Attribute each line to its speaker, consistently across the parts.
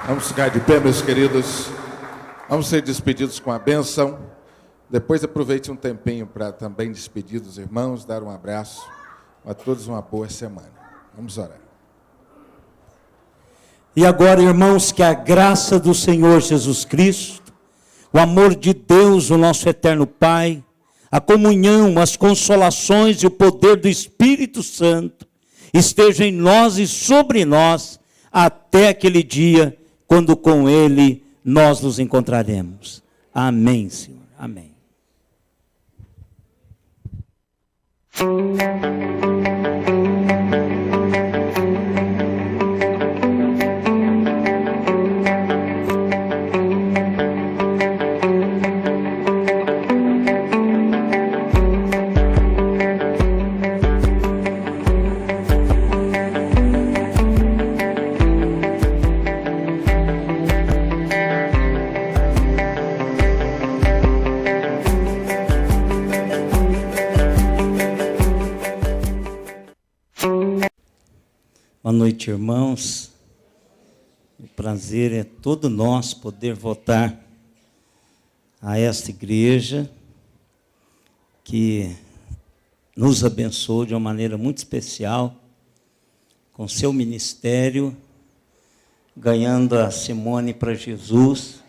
Speaker 1: Vamos ficar de pé, meus queridos. Vamos ser despedidos com a bênção. Depois aproveite um tempinho para também despedir dos irmãos, dar um abraço. A todos uma boa semana. Vamos orar.
Speaker 2: E agora, irmãos, que a graça do Senhor Jesus Cristo, o amor de Deus, o nosso eterno Pai, a comunhão, as consolações e o poder do Espírito Santo esteja em nós e sobre nós até aquele dia, quando com Ele nós nos encontraremos. Amém, Senhor. Amém. Boa noite, irmãos. O prazer é todo nosso poder voltar a esta igreja que nos abençoou de uma maneira muito especial com seu ministério, ganhando a Simone para Jesus.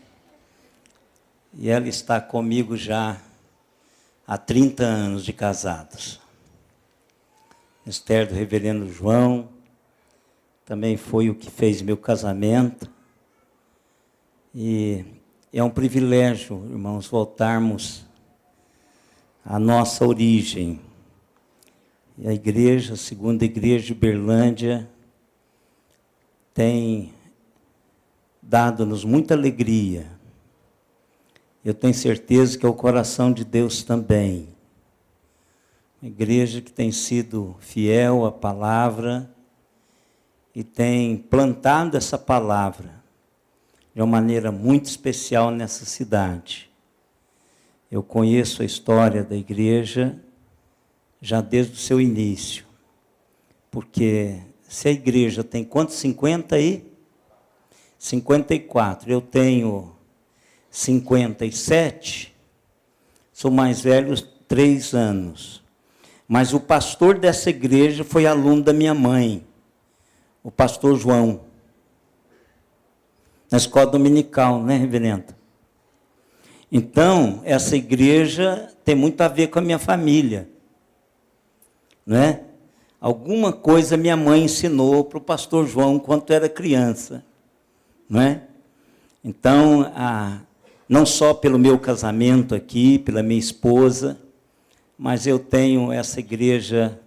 Speaker 2: E ela está comigo já há 30 anos de casados. Ministério do Reverendo João também foi o que fez meu casamento. E é um privilégio, irmãos, voltarmos à nossa origem. E a igreja, a segunda igreja de Berlândia, tem dado-nos muita alegria. Eu tenho certeza que é o coração de Deus também. Uma igreja que tem sido fiel à palavra e tem plantado essa palavra de uma maneira muito especial nessa cidade. Eu conheço a história da igreja já desde o seu início, porque se a igreja tem quantos? 50 aí? 54. Eu tenho 57, sou mais velho 3 anos. Mas o pastor dessa igreja foi aluno da minha mãe, o pastor João, na escola dominical, né, reverendo? Então, essa igreja tem muito a ver com a minha família, não é? Alguma coisa minha mãe ensinou para o pastor João enquanto era criança, não é? Então, não só pelo meu casamento aqui, pela minha esposa, mas eu tenho essa igreja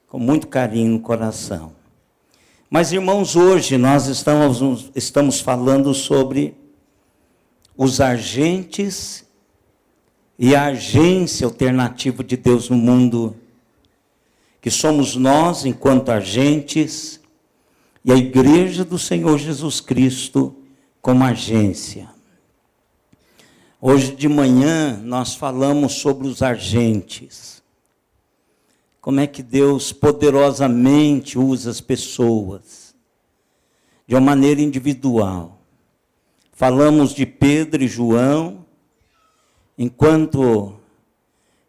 Speaker 2: com muito carinho no coração. Mas, irmãos, hoje nós estamos falando sobre os agentes e a agência alternativa de Deus no mundo, que somos nós enquanto agentes e a igreja do Senhor Jesus Cristo como agência. Hoje de manhã nós falamos sobre os agentes. Como é que Deus poderosamente usa as pessoas de uma maneira individual. Falamos de Pedro e João, enquanto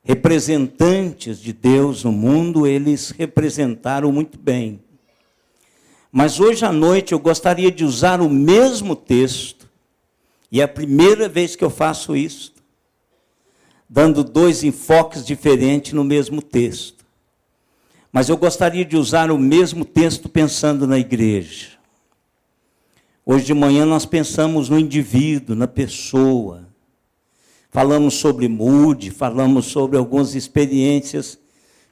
Speaker 2: representantes de Deus no mundo, eles representaram muito bem. Mas hoje à noite eu gostaria de usar o mesmo texto, e é a primeira vez que eu faço isso, dando 2 enfoques diferentes no mesmo texto. Mas eu gostaria de usar o mesmo texto pensando na igreja. Hoje de manhã nós pensamos no indivíduo, na pessoa. Falamos sobre Moody, falamos sobre algumas experiências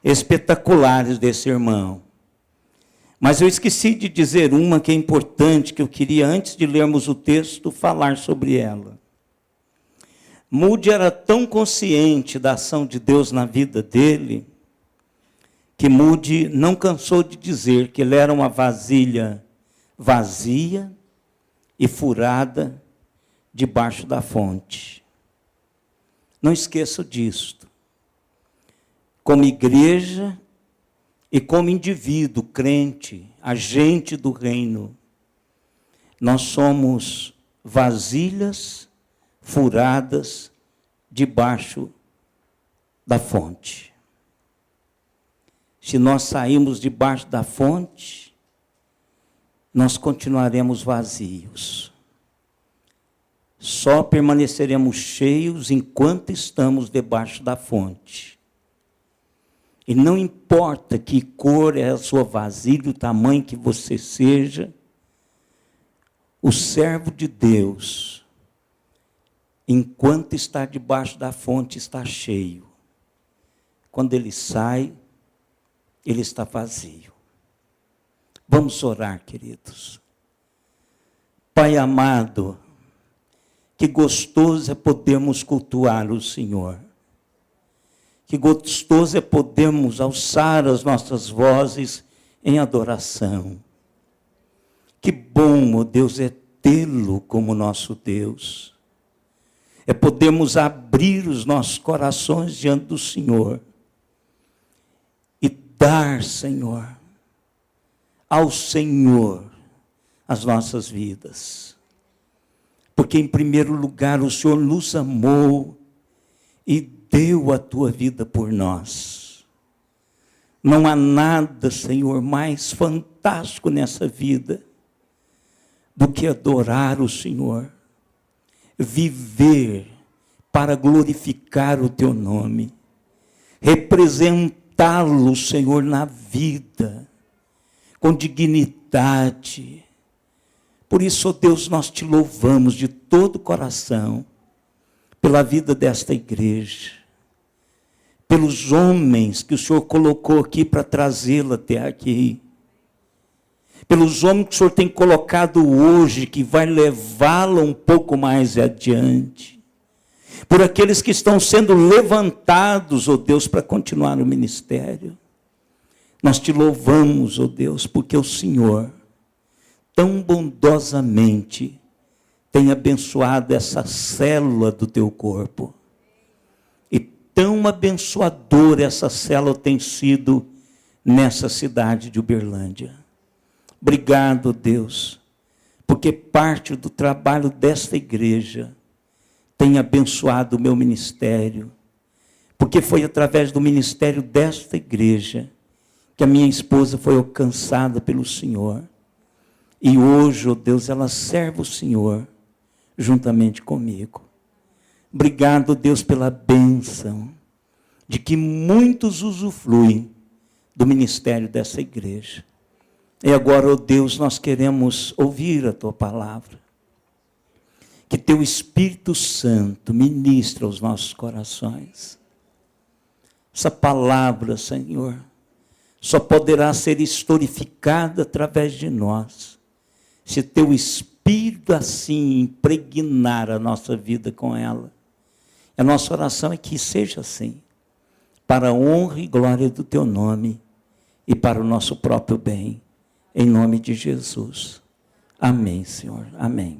Speaker 2: espetaculares desse irmão. Mas eu esqueci de dizer uma que é importante, que eu queria, antes de lermos o texto, falar sobre ela. Moody era tão consciente da ação de Deus na vida dele, que Moody não cansou de dizer que ele era uma vasilha vazia e furada debaixo da fonte. Não esqueçam disto. Como igreja e como indivíduo, crente, agente do reino, Nós somos vasilhas furadas debaixo da fonte. Se nós sairmos debaixo da fonte, nós continuaremos vazios. Só permaneceremos cheios enquanto estamos debaixo da fonte. E não importa que cor é a sua vasilha, o tamanho que você seja, o servo de Deus, enquanto está debaixo da fonte, está cheio. Quando ele sai, ele está vazio. Vamos orar, queridos. Pai amado, que gostoso é podermos cultuar o Senhor. Que gostoso é podermos alçar as nossas vozes em adoração. Que bom, ó Deus, é tê-lo como nosso Deus. É podermos abrir os nossos corações diante do Senhor. E dar, Senhor, ao Senhor as nossas vidas. Porque em primeiro lugar o Senhor nos amou e deu a tua vida por nós. Não há nada, Senhor, mais fantástico nessa vida do que adorar o Senhor, viver para glorificar o teu nome, representá-lo, Senhor, na vida, com dignidade. Por isso, ó Deus, nós te louvamos de todo o coração, pela vida desta igreja, pelos homens que o Senhor colocou aqui para trazê-la até aqui, pelos homens que o Senhor tem colocado hoje, que vai levá-la um pouco mais adiante, por aqueles que estão sendo levantados, ó Deus, para continuar o ministério. Nós te louvamos, ó Deus, porque o Senhor, tão bondosamente, tem abençoado essa célula do teu corpo. E tão abençoadora essa célula tem sido nessa cidade de Uberlândia. Obrigado, Deus, porque parte do trabalho desta igreja tem abençoado o meu ministério, porque foi através do ministério desta igreja que a minha esposa foi alcançada pelo Senhor. E hoje, ó Deus, ela serve o Senhor juntamente comigo. Obrigado, Deus, pela bênção de que muitos usufruem do ministério dessa igreja. E agora, ó Deus, nós queremos ouvir a tua palavra. Que teu Espírito Santo ministre aos nossos corações. Essa palavra, Senhor, só poderá ser historificada através de nós, se teu Espírito assim impregnar a nossa vida com ela. A nossa oração é que seja assim, para a honra e glória do teu nome e para o nosso próprio bem. Em nome de Jesus. Amém, Senhor. Amém.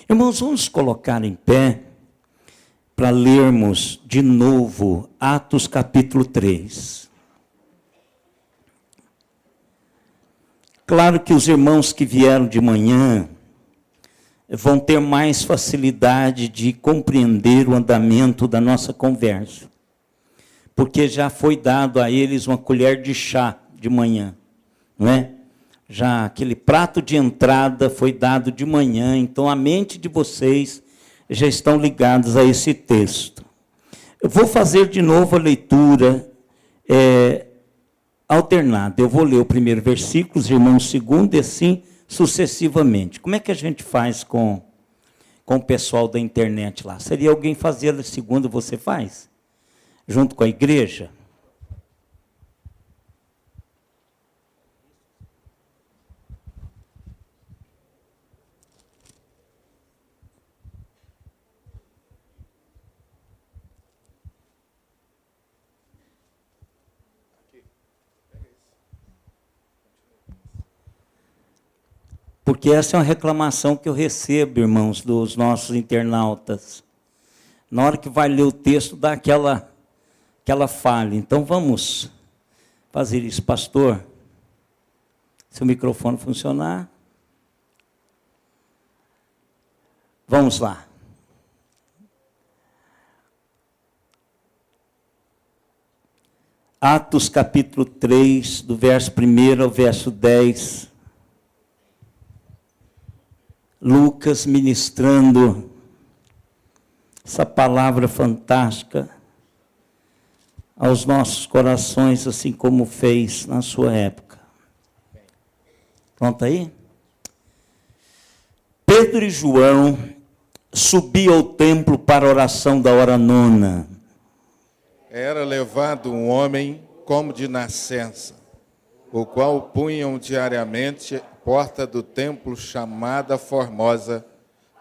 Speaker 2: Irmãos, vamos colocar em pé para lermos de novo Atos capítulo 3. Claro que os irmãos que vieram de manhã vão ter mais facilidade de compreender o andamento da nossa conversa, porque já foi dado a eles uma colher de chá de manhã, não é? Já aquele prato de entrada foi dado de manhã, então a mente de vocês já estão ligados a esse texto. Eu vou fazer de novo a leitura alternada. Eu vou ler o primeiro versículo, os irmãos o segundo, e assim sucessivamente. Como é que a gente faz com o pessoal da internet lá? Seria alguém fazer o segundo, você faz? Junto com a igreja? Porque essa é uma reclamação que eu recebo, irmãos, dos nossos internautas. Na hora que vai ler o texto, dá aquela falha. Então, vamos fazer isso. Pastor, se o microfone funcionar. Vamos lá. Atos capítulo 3, do verso 1 ao verso 10. Lucas ministrando essa palavra fantástica aos nossos corações, assim como fez na sua época. Pronto aí? Pedro e João subiam ao templo para a oração da hora nona.
Speaker 1: Era levado um homem como de nascença, o qual punham diariamente porta do templo chamada Formosa,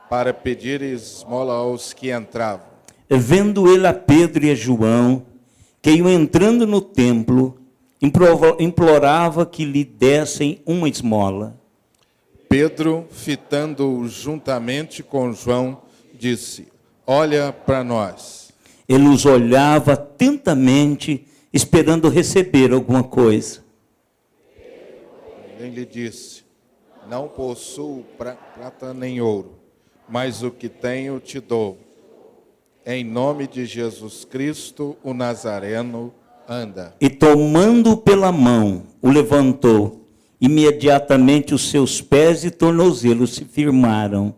Speaker 1: para pedir esmola aos que entravam.
Speaker 2: Vendo ele a Pedro e a João, que iam entrando no templo, implorava que lhe dessem uma esmola.
Speaker 1: Pedro, fitando-o juntamente com João, disse: olha para nós.
Speaker 2: Ele os olhava atentamente, esperando receber alguma coisa.
Speaker 1: Ele lhe disse: não possuo prata nem ouro, mas o que tenho te dou. Em nome de Jesus Cristo, o Nazareno, anda.
Speaker 2: E tomando-o pela mão, o levantou. Imediatamente os seus pés e tornozelos se firmaram.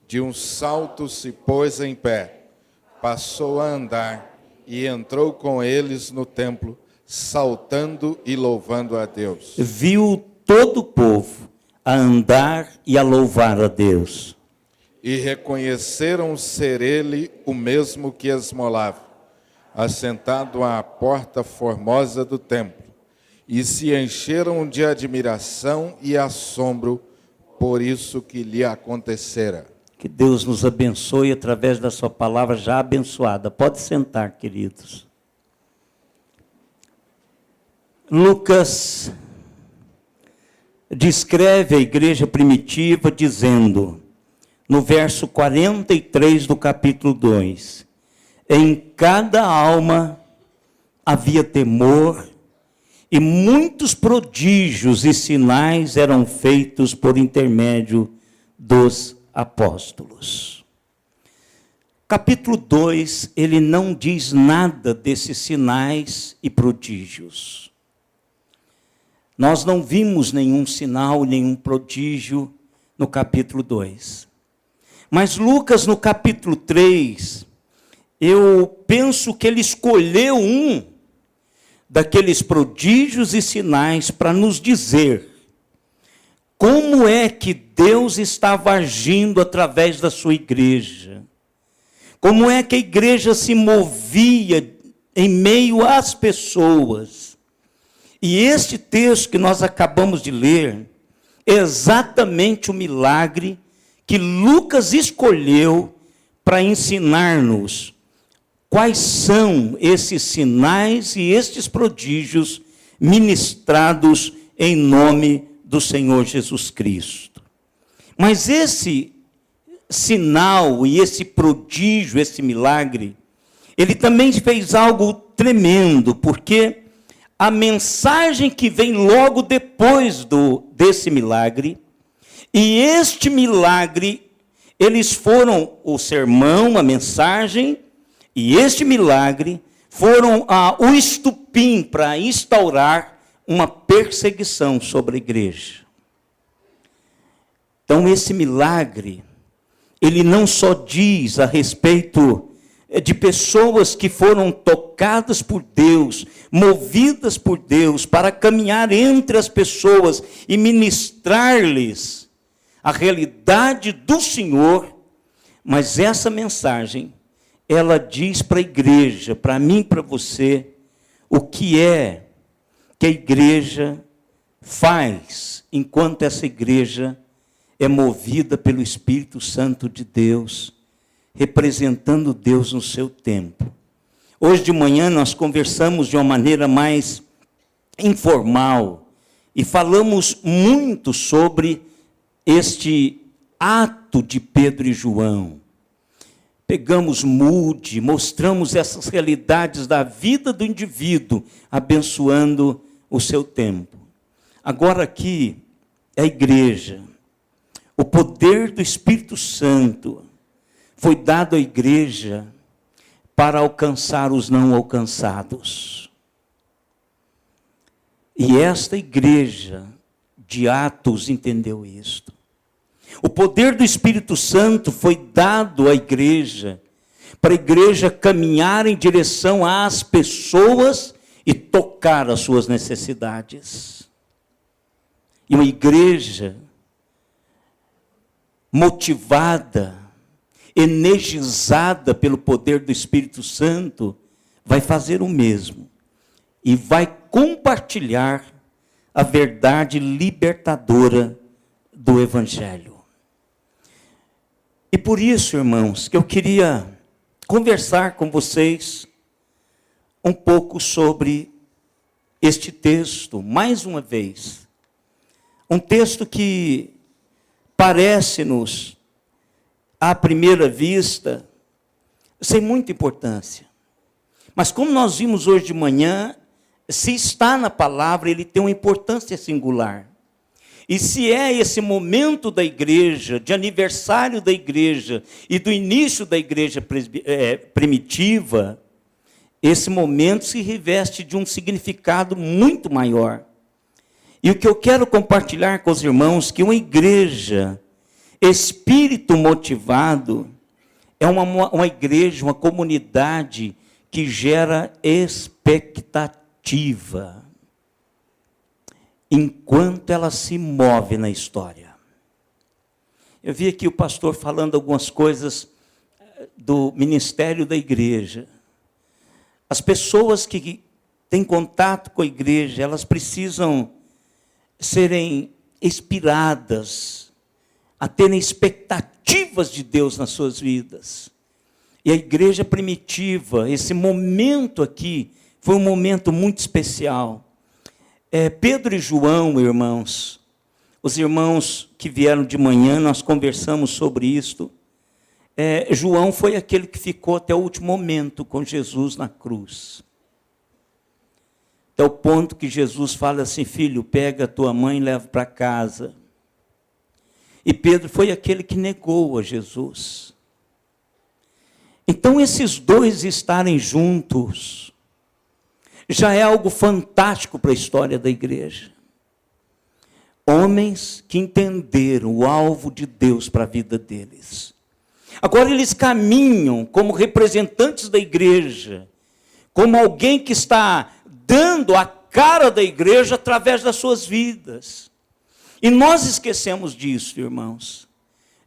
Speaker 1: De um salto se pôs em pé, passou a andar e entrou com eles no templo, saltando e louvando a Deus.
Speaker 2: Viu todo o povo a andar e a louvar a Deus.
Speaker 1: E reconheceram ser ele o mesmo que esmolava, assentado à porta formosa do templo, e se encheram de admiração e assombro por isso que lhe acontecera.
Speaker 2: Que Deus nos abençoe através da sua palavra já abençoada. Pode sentar, queridos. Lucas descreve a igreja primitiva dizendo, no verso 43 do capítulo 2, em cada alma havia temor, e muitos prodígios e sinais eram feitos por intermédio dos apóstolos. Capítulo 2, ele não diz nada desses sinais e prodígios. Nós não vimos nenhum sinal, nenhum prodígio no capítulo 2. Mas Lucas, no capítulo 3, eu penso que ele escolheu um daqueles prodígios e sinais para nos dizer como é que Deus estava agindo através da sua igreja. Como é que a igreja se movia em meio às pessoas. E este texto que nós acabamos de ler é exatamente o milagre que Lucas escolheu para ensinar-nos quais são esses sinais e estes prodígios ministrados em nome do Senhor Jesus Cristo. Mas esse sinal e esse prodígio, esse milagre, ele também fez algo tremendo, porque a mensagem que vem logo depois desse milagre, e este milagre, eles foram o sermão, a mensagem, e este milagre foram o estupim para instaurar uma perseguição sobre a igreja. Então, esse milagre, ele não só diz a respeito de pessoas que foram tocadas por Deus, movidas por Deus, para caminhar entre as pessoas e ministrar-lhes a realidade do Senhor, mas essa mensagem, ela diz para a igreja, para mim e para você, o que é que a igreja faz enquanto essa igreja é movida pelo Espírito Santo de Deus, representando Deus no seu tempo. Hoje de manhã nós conversamos de uma maneira mais informal e falamos muito sobre este ato de Pedro e João. Pegamos Moody, mostramos essas realidades da vida do indivíduo, abençoando o seu tempo. Agora aqui é a igreja. O poder do Espírito Santo foi dado à igreja para alcançar os não alcançados. E esta igreja de Atos entendeu isto. O poder do Espírito Santo foi dado à igreja, para a igreja caminhar em direção às pessoas e tocar as suas necessidades. E uma igreja motivada, energizada pelo poder do Espírito Santo, vai fazer o mesmo. E vai compartilhar a verdade libertadora do Evangelho. E por isso, irmãos, que eu queria conversar com vocês um pouco sobre este texto, mais uma vez. Um texto que parece-nos, à primeira vista, sem muita importância. Mas como nós vimos hoje de manhã, se está na palavra, ele tem uma importância singular. E se é esse momento da igreja, de aniversário da igreja e do início da igreja primitiva, esse momento se reveste de um significado muito maior. E o que eu quero compartilhar com os irmãos, que uma igreja, espírito motivado, é uma igreja, uma comunidade que gera expectativa enquanto ela se move na história. Eu vi aqui o pastor falando algumas coisas do ministério da igreja. As pessoas que têm contato com a igreja, elas precisam serem inspiradas a terem expectativas de Deus nas suas vidas. E a igreja primitiva, esse momento aqui, foi um momento muito especial. Pedro e João, irmãos, os irmãos que vieram de manhã, nós conversamos sobre isto. João foi aquele que ficou até o último momento com Jesus na cruz. Até o ponto que Jesus fala assim: filho, pega a tua mãe e leva para casa. E Pedro foi aquele que negou a Jesus. Então, esses dois estarem juntos já é algo fantástico para a história da igreja. Homens que entenderam o alvo de Deus para a vida deles. Agora eles caminham como representantes da igreja, como alguém que está dando a cara da igreja através das suas vidas. E nós esquecemos disso, irmãos,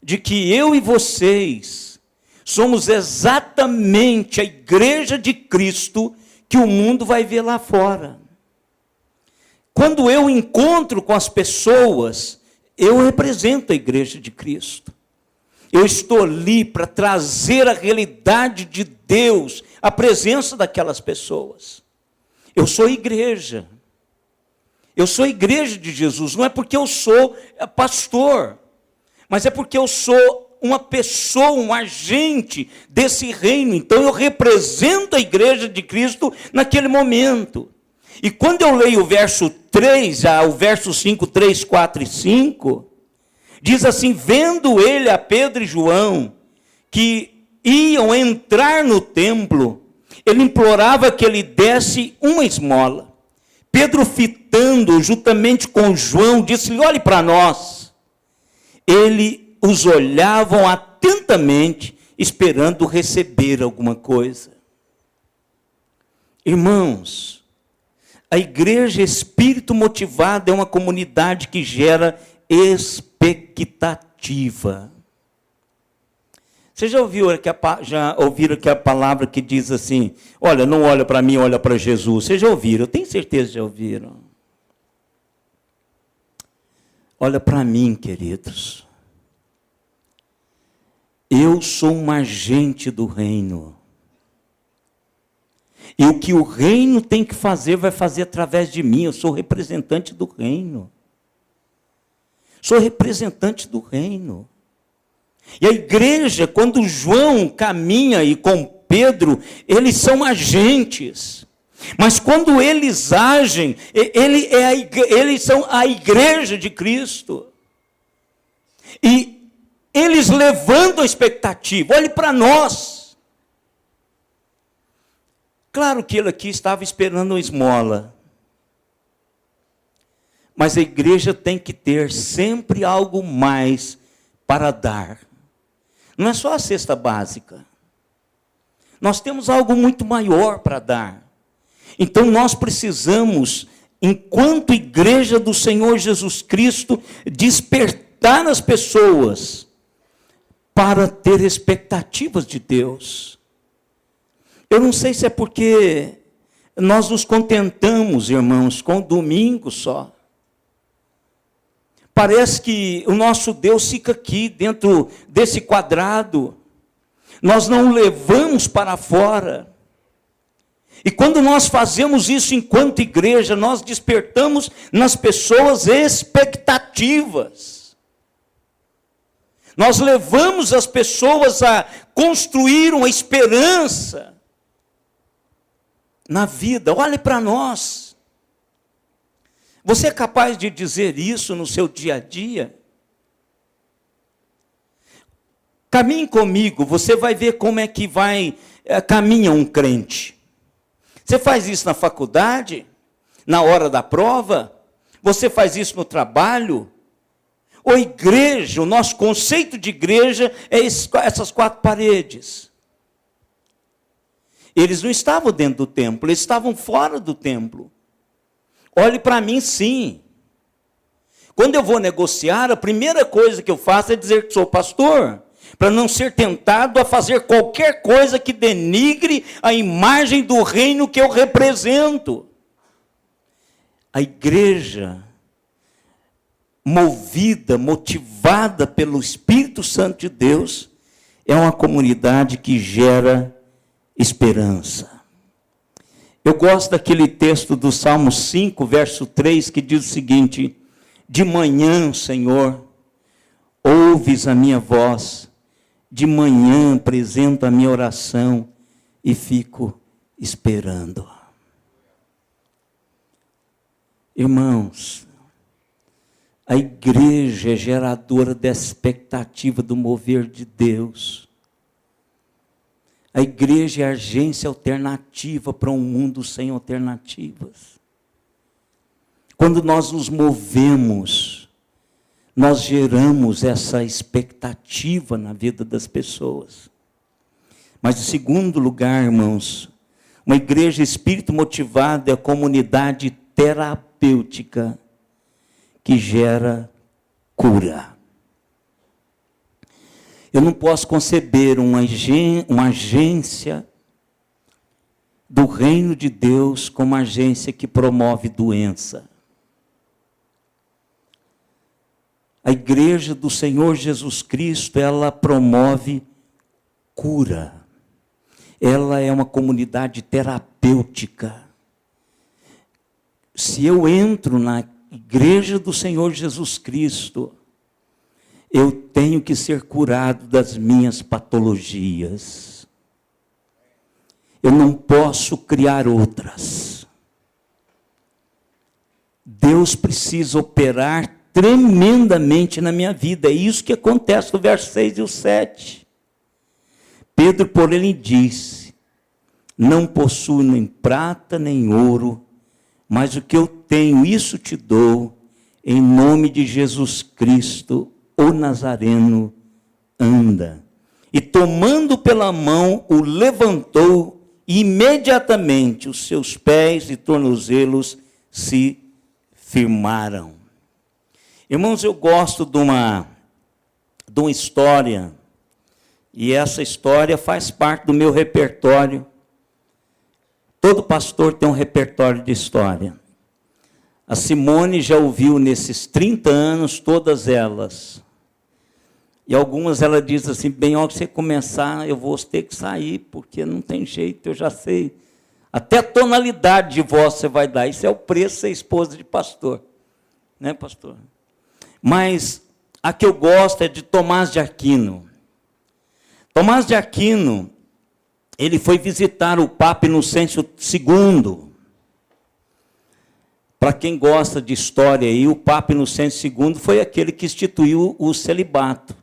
Speaker 2: de que eu e vocês somos exatamente a igreja de Cristo que o mundo vai ver lá fora. Quando eu encontro com as pessoas, eu represento a igreja de Cristo. Eu estou ali para trazer a realidade de Deus, a presença daquelas pessoas. Eu sou igreja. Eu sou igreja de Jesus. Não é porque eu sou pastor, mas é porque eu sou uma pessoa, um agente desse reino. Então eu represento a igreja de Cristo naquele momento. E quando eu leio o verso 3, o verso 5, 3, 4 e 5, diz assim: vendo ele a Pedro e João, que iam entrar no templo, ele implorava que ele desse uma esmola. Pedro, fitando juntamente com João, disse-lhe: olhe para nós. Ele os olhavam atentamente, esperando receber alguma coisa. Irmãos, a igreja espírito motivado é uma comunidade que gera expectativa. Vocês já ouviram que a palavra que diz assim: olha, não olha para mim, olha para Jesus? Vocês já ouviram? Eu tenho certeza que já ouviram. Olha para mim, queridos. Eu sou um agente do reino. E o que o reino tem que fazer, vai fazer através de mim. Eu sou representante do reino. Sou representante do reino. E a igreja, quando João caminha e com Pedro, eles são agentes. Mas quando eles agem, eles são a igreja de Cristo. E Eles levando a expectativa. Olhe para nós. Claro que ele aqui estava esperando uma esmola. Mas a igreja tem que ter sempre algo mais para dar. Não é só a cesta básica. Nós temos algo muito maior para dar. Então nós precisamos, enquanto igreja do Senhor Jesus Cristo, despertar as pessoas para ter expectativas de Deus. Eu não sei se é porque nós nos contentamos, irmãos, com o domingo só. Parece que o nosso Deus fica aqui, dentro desse quadrado. Nós não o levamos para fora. E quando nós fazemos isso enquanto igreja, nós despertamos nas pessoas expectativas. Nós levamos as pessoas a construir uma esperança na vida. Olhe para nós. Você é capaz de dizer isso no seu dia a dia? Caminhe comigo, você vai ver como é que caminha um crente. Você faz isso na faculdade, na hora da prova, você faz isso no trabalho. Ou igreja, o nosso conceito de igreja é essas 4 paredes. Eles não estavam dentro do templo, eles estavam fora do templo. Olhe para mim, sim. Quando eu vou negociar, a primeira coisa que eu faço é dizer que sou pastor, para não ser tentado a fazer qualquer coisa que denigre a imagem do reino que eu represento. A igreja, motivada pelo Espírito Santo de Deus, é uma comunidade que gera esperança. Eu gosto daquele texto do Salmo 5, verso 3, que diz o seguinte: de manhã, Senhor, ouves a minha voz, de manhã apresento a minha oração e fico esperando. Irmãos, a igreja é geradora da expectativa do mover de Deus. A igreja é a agência alternativa para um mundo sem alternativas. Quando nós nos movemos, nós geramos essa expectativa na vida das pessoas. Mas, em segundo lugar, irmãos, uma igreja espírito motivada é a comunidade terapêutica que gera cura. Eu não posso conceber uma agência do reino de Deus como uma agência que promove doença. A igreja do Senhor Jesus Cristo, ela promove cura. Ela é uma comunidade terapêutica. Se eu entro na igreja do Senhor Jesus Cristo, eu tenho que ser curado das minhas patologias. Eu não posso criar outras. Deus precisa operar tremendamente na minha vida. É isso que acontece no verso 6 e o 7. Pedro, porém, lhe disse: não possuo nem prata nem ouro, mas o que eu tenho, isso te dou, em nome de Jesus Cristo, o Nazareno, anda. E tomando pela mão, o levantou, e imediatamente os seus pés e tornozelos se firmaram. Irmãos, eu gosto de uma história, e essa história faz parte do meu repertório. Todo pastor tem um repertório de história. A Simone já ouviu nesses 30 anos todas elas. E algumas ela diz assim: bem, ao que você começar, eu vou ter que sair, porque não tem jeito, eu já sei. Até a tonalidade de voz você vai dar. Isso é o preço de ser esposa de pastor. Né, pastor? Mas a que eu gosto é de Tomás de Aquino. Tomás de Aquino, ele foi visitar o Papa Inocêncio II. Para quem gosta de história, aí, o Papa Inocêncio II foi aquele que instituiu o celibato.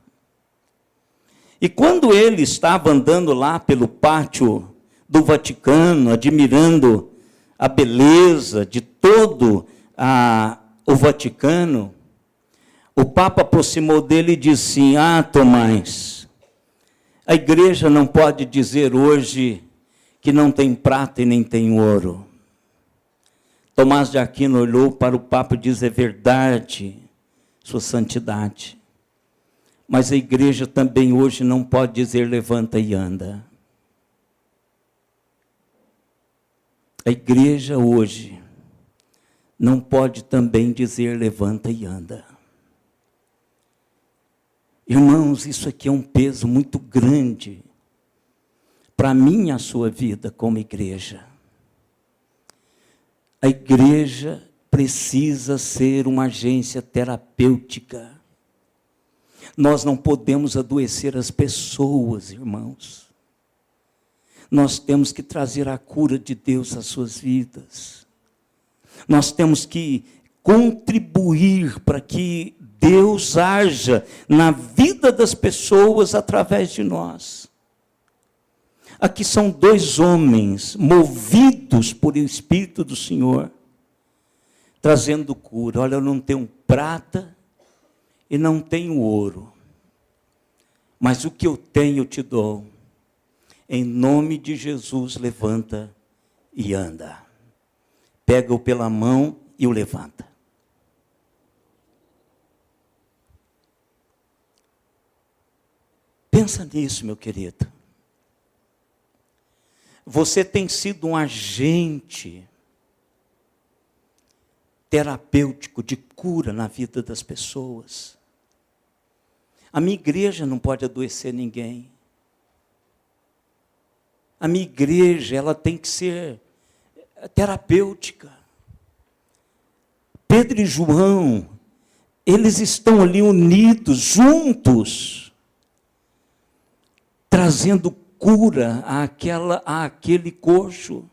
Speaker 2: E quando ele estava andando lá pelo pátio do Vaticano, admirando a beleza de todo o Vaticano, o Papa aproximou dele e disse assim: ah, Tomás, a igreja não pode dizer hoje que não tem prata e nem tem ouro. Tomás de Aquino olhou para o Papa e disse: é verdade, sua santidade. Mas a igreja também hoje não pode dizer levanta e anda. A igreja hoje não pode também dizer levanta e anda. Irmãos, isso aqui é um peso muito grande para mim e a sua vida como igreja. A igreja precisa ser uma agência terapêutica. Nós não podemos adoecer as pessoas, irmãos. Nós temos que trazer a cura de Deus às suas vidas. Nós temos que contribuir para que Deus haja na vida das pessoas através de nós. Aqui são dois homens movidos por o Espírito do Senhor, trazendo cura. Olha, eu não tenho prata e não tenho ouro, mas o que eu tenho eu te dou. Em nome de Jesus, levanta e anda. Pega-o pela mão e o levanta. Pensa nisso, meu querido. Você tem sido um agente terapêutico de cura na vida das pessoas. A minha igreja não pode adoecer ninguém. A minha igreja, ela tem que ser terapêutica. Pedro e João, eles estão ali unidos, juntos, trazendo cura àquele coxo.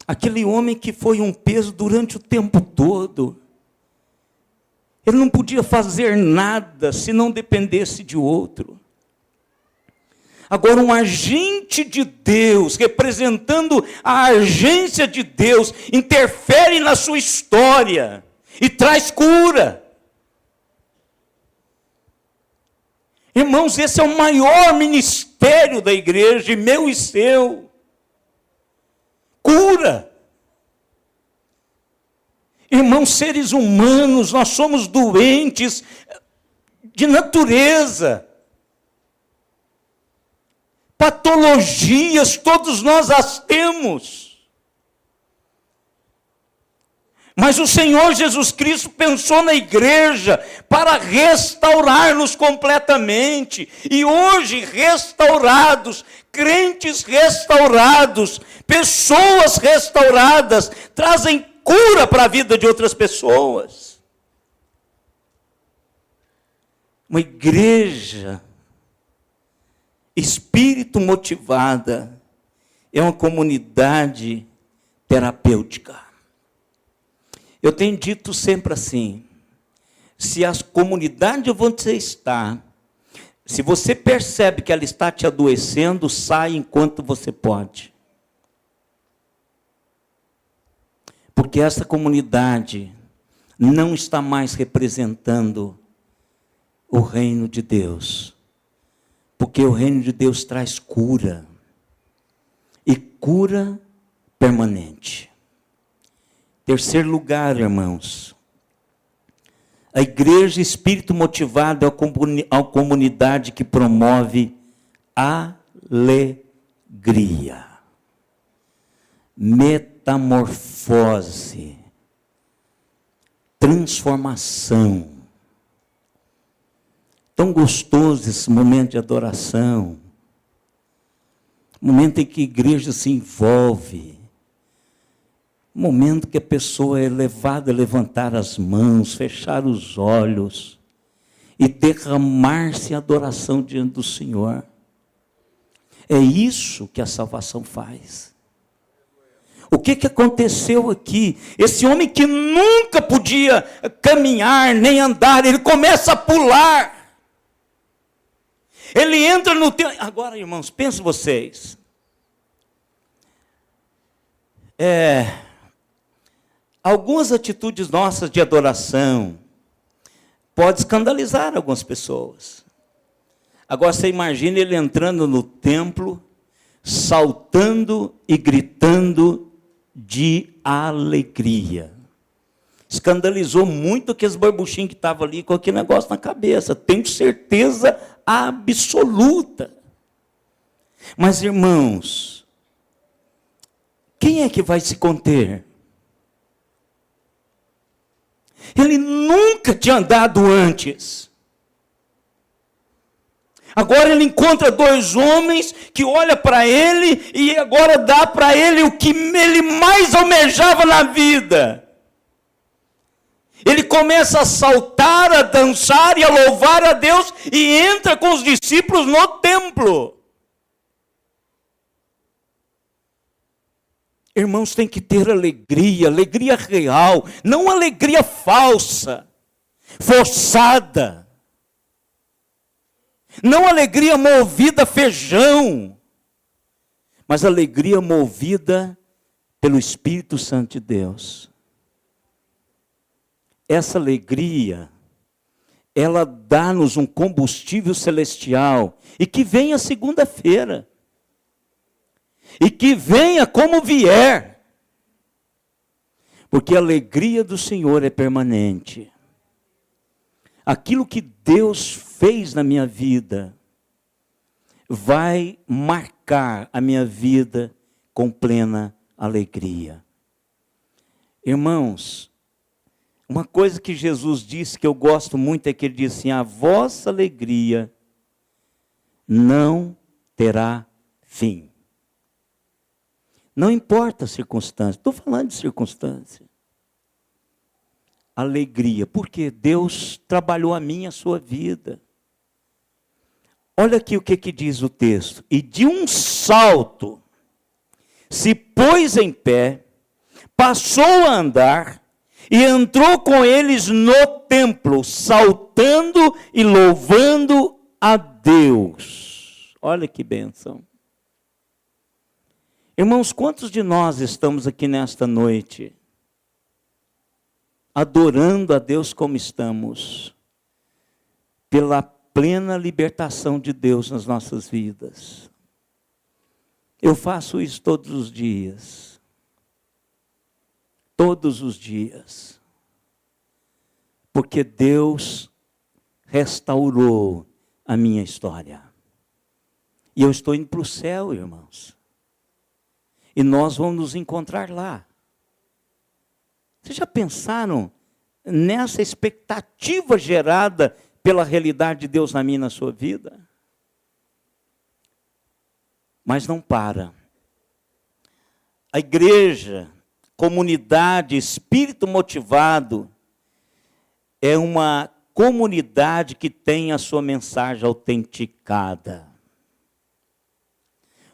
Speaker 2: Aquele homem que foi um peso durante o tempo todo. Ele não podia fazer nada se não dependesse de outro. Agora, um agente de Deus, representando a agência de Deus, interfere na sua história e traz cura. Irmãos, esse é o maior ministério da igreja, meu e seu. Cura. Irmãos, seres humanos, nós somos doentes de natureza. Patologias, todos nós as temos. Mas o Senhor Jesus Cristo pensou na igreja para restaurar-nos completamente. E hoje, restaurados, crentes restaurados, pessoas restauradas, trazem cura para a vida de outras pessoas. Uma igreja espírito motivada é uma comunidade terapêutica. Eu tenho dito sempre assim: se a comunidade onde você está, se você percebe que ela está te adoecendo, sai enquanto você pode. Porque essa comunidade não está mais representando o reino de Deus. Porque o reino de Deus traz cura. E cura permanente. Terceiro lugar, irmãos. A igreja espírito motivado é a comunidade que promove alegria. Metamorfose. Transformação. Tão gostoso esse momento de adoração. Momento em que a igreja se envolve. Momento que a pessoa é levada a levantar as mãos, fechar os olhos e derramar-se em adoração diante do Senhor. É isso que a salvação faz. O que aconteceu aqui? Esse homem que nunca podia caminhar nem andar, ele começa a pular. Ele entra no templo. Agora, irmãos, pensem vocês. Algumas atitudes nossas de adoração pode escandalizar algumas pessoas. Agora você imagina ele entrando no templo, saltando e gritando de alegria. Escandalizou muito aqueles barbuchinhos que estavam ali com aquele negócio na cabeça. Tenho certeza absoluta. Mas, irmãos, quem é que vai se conter? Ele nunca tinha andado antes. Agora ele encontra dois homens que olham para ele e agora dá para ele o que ele mais almejava na vida. Ele começa a saltar, a dançar e a louvar a Deus e entra com os discípulos no templo. Irmãos, tem que ter alegria, alegria real, não alegria falsa, forçada. Não alegria movida a feijão, mas alegria movida pelo Espírito Santo de Deus. Essa alegria, ela dá-nos um combustível celestial, e que venha segunda-feira, e que venha como vier, porque a alegria do Senhor é permanente. Aquilo que Deus fez na minha vida vai marcar a minha vida com plena alegria. Irmãos, uma coisa que Jesus disse que eu gosto muito é que ele disse assim: a vossa alegria não terá fim. Não importa a circunstância, estou falando de circunstância. Alegria, porque Deus trabalhou a minha e a sua vida. Olha aqui o que diz o texto. E de um salto se pôs em pé, passou a andar e entrou com eles no templo, saltando e louvando a Deus. Olha que bênção. Irmãos, quantos de nós estamos aqui nesta noite adorando a Deus como estamos, pela plena libertação de Deus nas nossas vidas? Eu faço isso todos os dias. Todos os dias. Porque Deus restaurou a minha história. E eu estou indo para o céu, irmãos. E nós vamos nos encontrar lá. Vocês já pensaram nessa expectativa gerada pela realidade de Deus na minha e na sua vida? Mas não para. A igreja, comunidade, espírito motivado, é uma comunidade que tem a sua mensagem autenticada.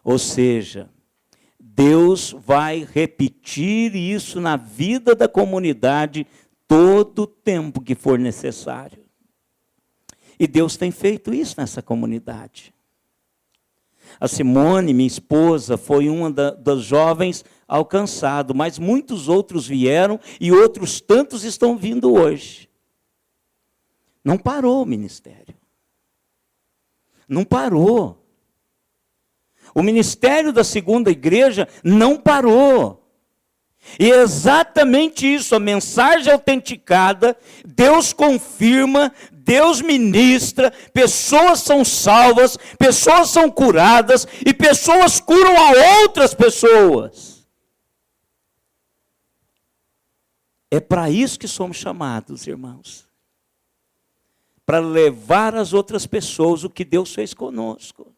Speaker 2: Ou seja, Deus vai repetir isso na vida da comunidade todo o tempo que for necessário. E Deus tem feito isso nessa comunidade. A Simone, minha esposa, foi uma das jovens alcançadas, mas muitos outros vieram e outros tantos estão vindo hoje. Não parou o ministério. Não parou. O ministério da segunda igreja não parou. E é exatamente isso, a mensagem autenticada, Deus confirma, Deus ministra, pessoas são salvas, pessoas são curadas e pessoas curam a outras pessoas. É para isso que somos chamados, irmãos. Para levar às outras pessoas o que Deus fez conosco.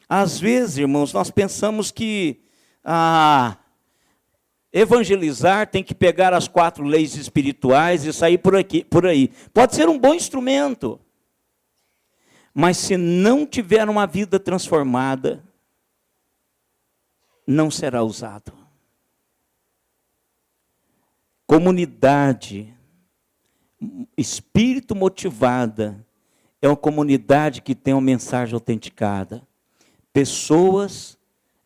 Speaker 2: Às vezes, irmãos, nós pensamos que evangelizar tem que pegar as 4 leis espirituais e sair por aí. Pode ser um bom instrumento, mas se não tiver uma vida transformada, não será usado. Comunidade, espírito motivada, é uma comunidade que tem uma mensagem autenticada. Pessoas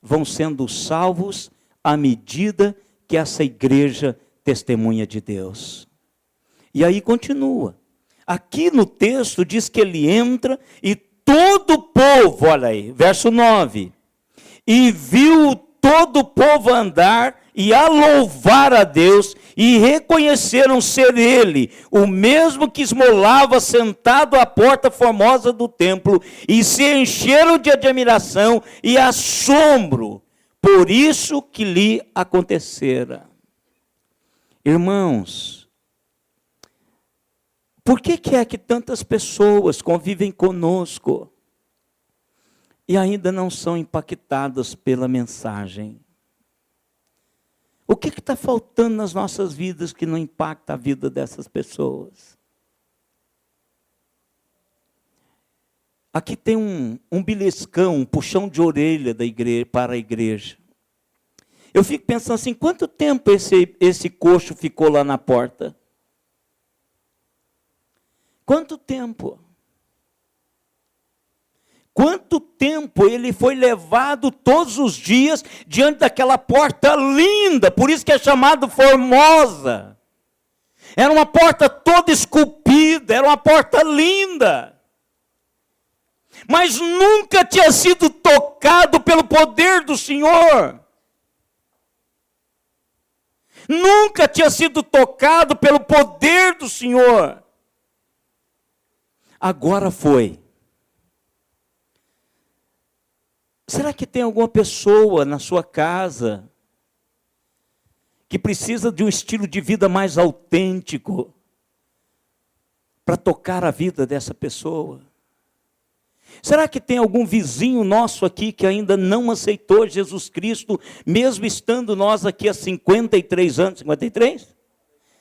Speaker 2: vão sendo salvos à medida que essa igreja testemunha de Deus. E aí continua. Aqui no texto diz que ele entra e todo o povo, olha aí, verso 9. E viu todo o povo andar e a louvar a Deus, e reconheceram ser ele, o mesmo que esmolava sentado à porta formosa do templo, e se encheram de admiração e assombro por isso que lhe acontecera. Irmãos, por que é que tantas pessoas convivem conosco e ainda não são impactadas pela mensagem? O que está faltando nas nossas vidas que não impacta a vida dessas pessoas? Aqui tem um beliscão, um puxão de orelha da igreja, para a igreja. Eu fico pensando assim, quanto tempo esse coxo ficou lá na porta? Quanto tempo? Quanto tempo ele foi levado todos os dias diante daquela porta linda, por isso que é chamado Formosa. Era uma porta toda esculpida, era uma porta linda. Mas nunca tinha sido tocado pelo poder do Senhor. Nunca tinha sido tocado pelo poder do Senhor. Agora foi. Será que tem alguma pessoa na sua casa que precisa de um estilo de vida mais autêntico para tocar a vida dessa pessoa? Será que tem algum vizinho nosso aqui que ainda não aceitou Jesus Cristo, mesmo estando nós aqui há 53 anos, 53?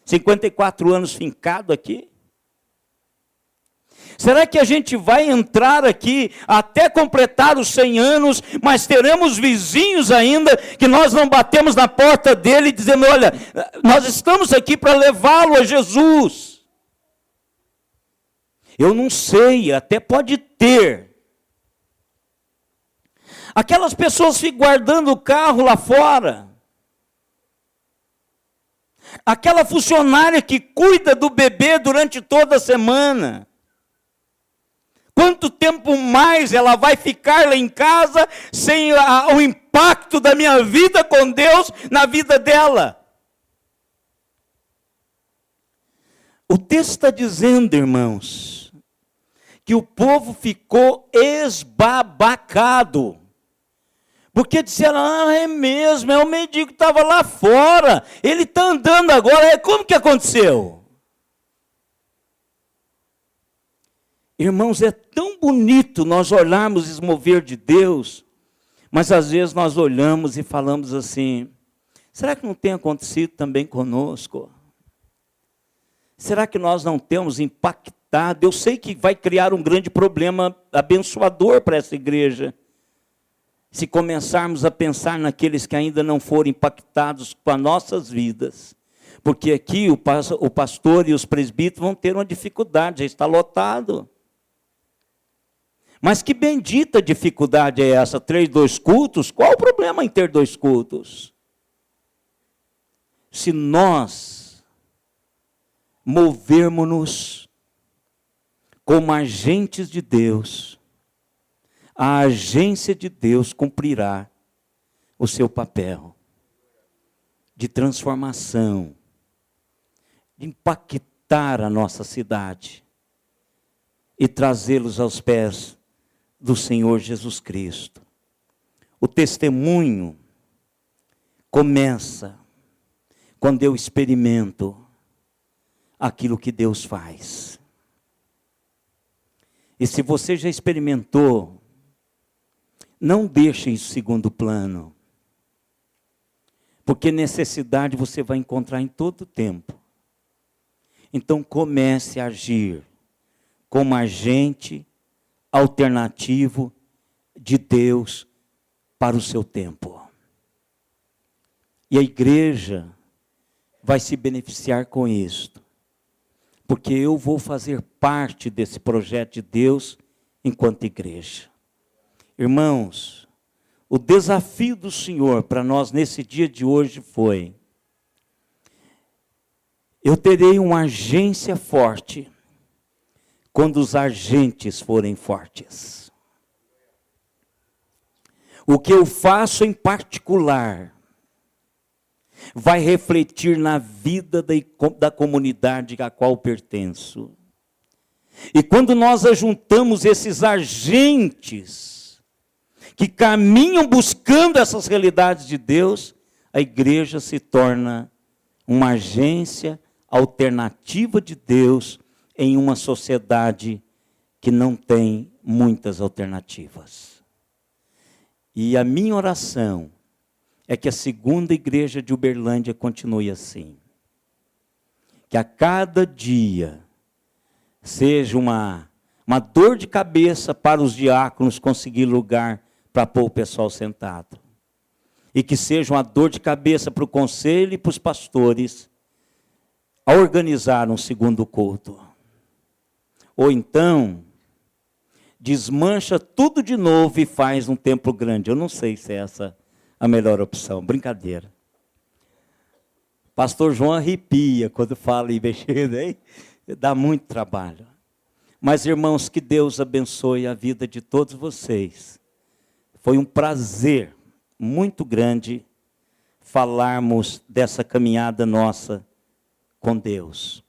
Speaker 2: 54 anos fincado aqui? Será que a gente vai entrar aqui até completar os 100 anos, mas teremos vizinhos ainda que nós não batemos na porta dele dizendo, olha, nós estamos aqui para levá-lo a Jesus? Eu não sei, até pode ter. Aquelas pessoas ficam guardando o carro lá fora. Aquela funcionária que cuida do bebê durante toda a semana. Quanto tempo mais ela vai ficar lá em casa sem o impacto da minha vida com Deus na vida dela? O texto está dizendo, irmãos, que o povo ficou esbabacado. Porque disseram, é mesmo, é o mendigo que estava lá fora. Ele está andando agora, como que aconteceu? Irmãos, é tão bonito nós olharmos e mover de Deus, mas às vezes nós olhamos e falamos assim, será que não tem acontecido também conosco? Será que nós não temos impactado? Eu sei que vai criar um grande problema abençoador para essa igreja, se começarmos a pensar naqueles que ainda não foram impactados com as nossas vidas. Porque aqui o pastor e os presbíteros vão ter uma dificuldade, já está lotado. Mas que bendita dificuldade é essa? Ter 2 cultos? Qual o problema em ter 2 cultos? Se nós movermos-nos como agentes de Deus, a agência de Deus cumprirá o seu papel de transformação, de impactar a nossa cidade e trazê-los aos pés do Senhor Jesus Cristo. O testemunho começa quando eu experimento aquilo que Deus faz. E se você já experimentou, não deixe em segundo plano, porque necessidade você vai encontrar em todo tempo. Então comece a agir como agente alternativo de Deus para o seu tempo. E a igreja vai se beneficiar com isto. porque eu vou fazer parte desse projeto de Deus enquanto igreja. Irmãos, o desafio do Senhor para nós nesse dia de hoje foi: eu terei uma agência forte quando os agentes forem fortes. O que eu faço em particular vai refletir na vida da comunidade a qual pertenço. E quando nós ajuntamos esses agentes que caminham buscando essas realidades de Deus, a igreja se torna uma agência alternativa de Deus em uma sociedade que não tem muitas alternativas. E a minha oração é que a segunda igreja de Uberlândia continue assim. Que a cada dia seja uma dor de cabeça para os diáconos conseguir lugar para pôr o pessoal sentado. E que seja uma dor de cabeça para o conselho e para os pastores a organizar um segundo culto. Ou então, desmancha tudo de novo e faz um templo grande. Eu não sei se é essa a melhor opção. Brincadeira. Pastor João arrepia quando fala em mexer, hein? Dá muito trabalho. Mas, irmãos, que Deus abençoe a vida de todos vocês. Foi um prazer muito grande falarmos dessa caminhada nossa com Deus.